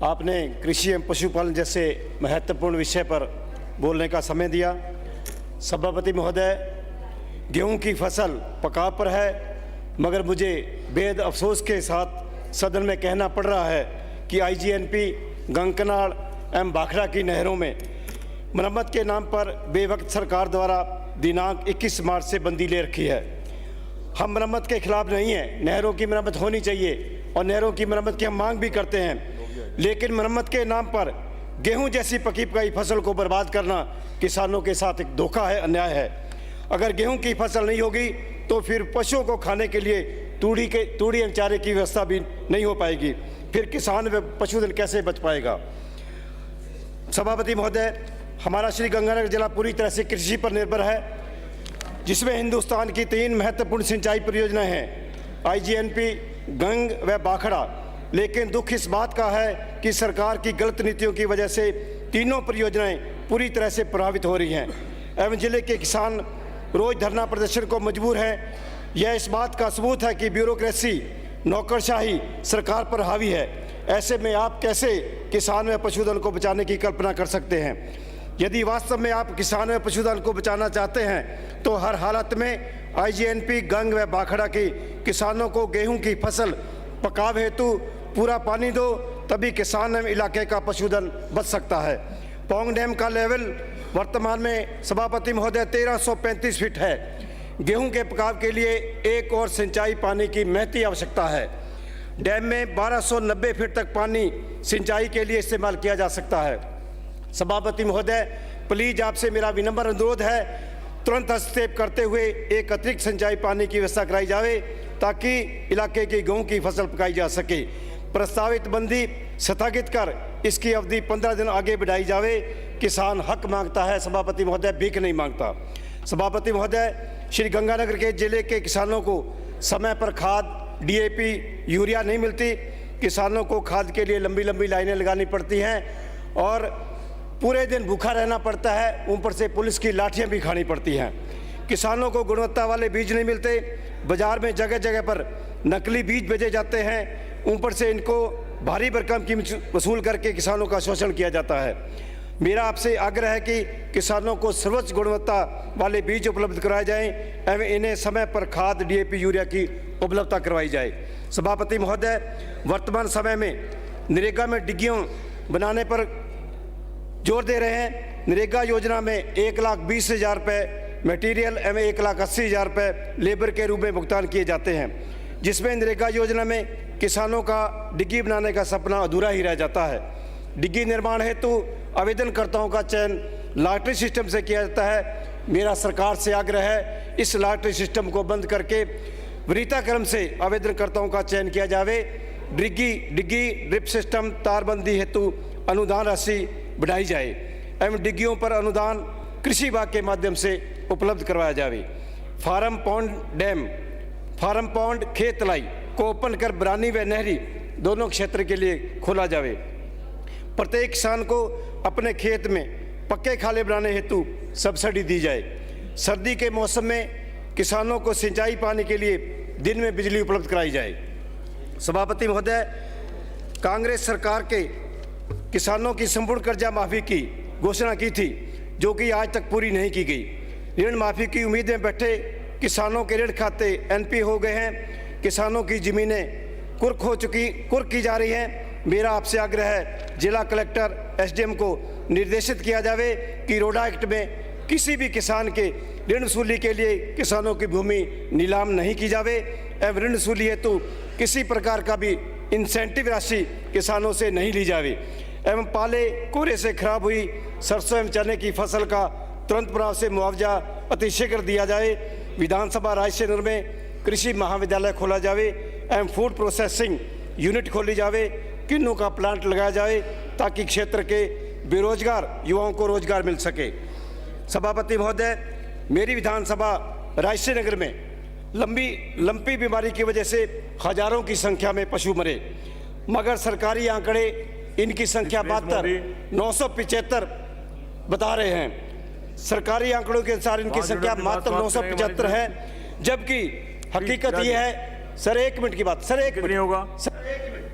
आपने कृषि एवं पशुपालन जैसे महत्वपूर्ण विषय पर बोलने का समय दिया। सभापति महोदय, गेहूं की फसल पकाव पर है, मगर मुझे बेहद अफसोस के साथ सदन में कहना पड़ रहा है कि आईजीएनपी गंगकनाल एवं भाखड़ा की नहरों में मरम्मत के नाम पर बेवक्त सरकार द्वारा दिनांक 21 मार्च से बंदी ले रखी है। हम मरम्मत के खिलाफ नहीं हैं, नहरों की मरम्मत होनी चाहिए और नहरों की मरम्मत की हम मांग भी करते हैं, लेकिन मरम्मत के नाम पर गेहूं जैसी पकी पकाई फसल को बर्बाद करना किसानों के साथ एक धोखा है, अन्याय है। अगर गेहूं की फसल नहीं होगी तो फिर पशुओं को खाने के लिए तूड़ी एवं चारे की व्यवस्था भी नहीं हो पाएगी, फिर किसान व पशुधन कैसे बच पाएगा। सभापति महोदय, हमारा श्री गंगानगर जिला पूरी तरह से कृषि पर निर्भर है, जिसमें हिंदुस्तान की 3 महत्वपूर्ण सिंचाई परियोजनाएं हैं, आईजीएनपी, गंग व भाखड़ा। लेकिन दुख इस बात का है कि सरकार की गलत नीतियों की वजह से तीनों परियोजनाएं पूरी तरह से प्रभावित हो रही हैं एवं जिले के किसान रोज धरना प्रदर्शन को मजबूर हैं। यह इस बात का सबूत है कि ब्यूरोक्रेसी, नौकरशाही सरकार पर हावी है। ऐसे में आप कैसे किसान व पशुधन को बचाने की कल्पना कर सकते हैं? यदि वास्तव में आप किसान व पशुधन को बचाना चाहते हैं तो हर हालत में आईजीएनपी, गंग व भाखड़ा की किसानों को गेहूं की फसल पकाव हेतु पूरा पानी दो, तभी किसान एवं इलाके का पशुधन बच सकता है। पौंग डैम का लेवल वर्तमान में सभापति महोदय 1335 फीट है। गेहूं के पकाव के लिए एक और सिंचाई पानी की महती आवश्यकता है। डैम में 1290 फीट तक पानी सिंचाई के लिए इस्तेमाल किया जा सकता है। सभापति महोदय, प्लीज आपसे मेरा विनम्र अनुरोध है, तुरंत हस्तक्षेप करते हुए एक अतिरिक्त सिंचाई पानी की व्यवस्था कराई जाए ताकि इलाके की गेहूं की फसल पकाई जा सके। प्रस्तावित बंदी स्थगित कर इसकी अवधि 15 दिन आगे बढ़ाई जाए। किसान हक मांगता है सभापति महोदय, भीख नहीं मांगता। सभापति महोदय, श्री गंगानगर के जिले के किसानों को समय पर खाद, डीएपी, यूरिया नहीं मिलती। किसानों को खाद के लिए लंबी लंबी लाइनें लगानी पड़ती हैं और पूरे दिन भूखा रहना पड़ता है, ऊपर से पुलिस की लाठियां भी खानी पड़ती हैं। किसानों को गुणवत्ता वाले बीज नहीं मिलते, बाजार में जगह जगह पर नकली बीज भेजे जाते हैं, ऊपर से इनको भारी भरकम कीमत वसूल करके किसानों का शोषण किया जाता है। मेरा आपसे आग्रह है कि किसानों को सर्वोच्च गुणवत्ता वाले बीज उपलब्ध कराए जाएं एवं इन्हें समय पर खाद, डीएपी, यूरिया की उपलब्धता करवाई जाए। सभापति महोदय, वर्तमान समय में नरेगा में डिग्गियों बनाने पर जोर दे रहे हैं। नरेगा योजना में 1,20,000 रुपये मटेरियल एवं 1,80,000 रुपये लेबर के रूप में भुगतान किए जाते हैं, जिसमें नरेगा योजना में किसानों का डिग्गी बनाने का सपना अधूरा ही रह जाता है। डिग्गी निर्माण हेतु आवेदनकर्ताओं का चयन लॉटरी सिस्टम से किया जाता है। मेरा सरकार से आग्रह है, इस लॉटरी सिस्टम को बंद करके वरीयता क्रम से आवेदनकर्ताओं का चयन किया जाए। डिग्गी ड्रिप सिस्टम, तारबंदी हेतु अनुदान राशि बढ़ाई जाए एवं डिग्गियों पर अनुदान कृषि विभाग के माध्यम से उपलब्ध करवाया जाए। फार्म पॉन्ड खेत तलाई को ओपन कर बरानी व नहरी दोनों क्षेत्र के लिए खोला जाए। प्रत्येक किसान को अपने खेत में पक्के खाले बनाने हेतु सब्सिडी दी जाए। सर्दी के मौसम में किसानों को सिंचाई पानी के लिए दिन में बिजली उपलब्ध कराई जाए। सभापति महोदय, कांग्रेस सरकार के किसानों की संपूर्ण कर्जा माफी की घोषणा की थी, जो कि आज तक पूरी नहीं की गई। ऋण माफी की उम्मीद में बैठे किसानों के ऋण खाते एनपी हो गए हैं। किसानों की जमीनें कुर्क की जा रही हैं। मेरा आपसे आग्रह है, जिला कलेक्टर, एसडीएम को निर्देशित किया जाए कि रोडा एक्ट में किसी भी किसान के ऋण वसूली के लिए किसानों की भूमि नीलाम नहीं की जाए एवं ऋण वसूली हेतु किसी प्रकार का भी इंसेंटिव राशि किसानों से नहीं ली जाए एवं पाले कोरे से खराब हुई सरसों एवं चने की फसल का तुरंत प्रभाव से मुआवजा अतिशीघ्र दिया जाए। विधानसभा रायसेन में कृषि महाविद्यालय खोला जाए एवं फूड प्रोसेसिंग यूनिट खोली जाए। किन्नू का प्लांट लगाया जाए ताकि क्षेत्र के बेरोजगार युवाओं को रोजगार मिल सके। सभापति महोदय, मेरी विधानसभा रायसेन नगर में लंपी बीमारी की वजह से हजारों की संख्या में पशु मरे, मगर सरकारी आंकड़े इनकी संख्या मात्र 975 बता रहे हैं। सरकारी आंकड़ों के अनुसार इनकी संख्या मात्र 975 है, जबकि हकीकत यह है। सर, 1 मिनट की बात, सर, 1 मिनट नहीं होगा।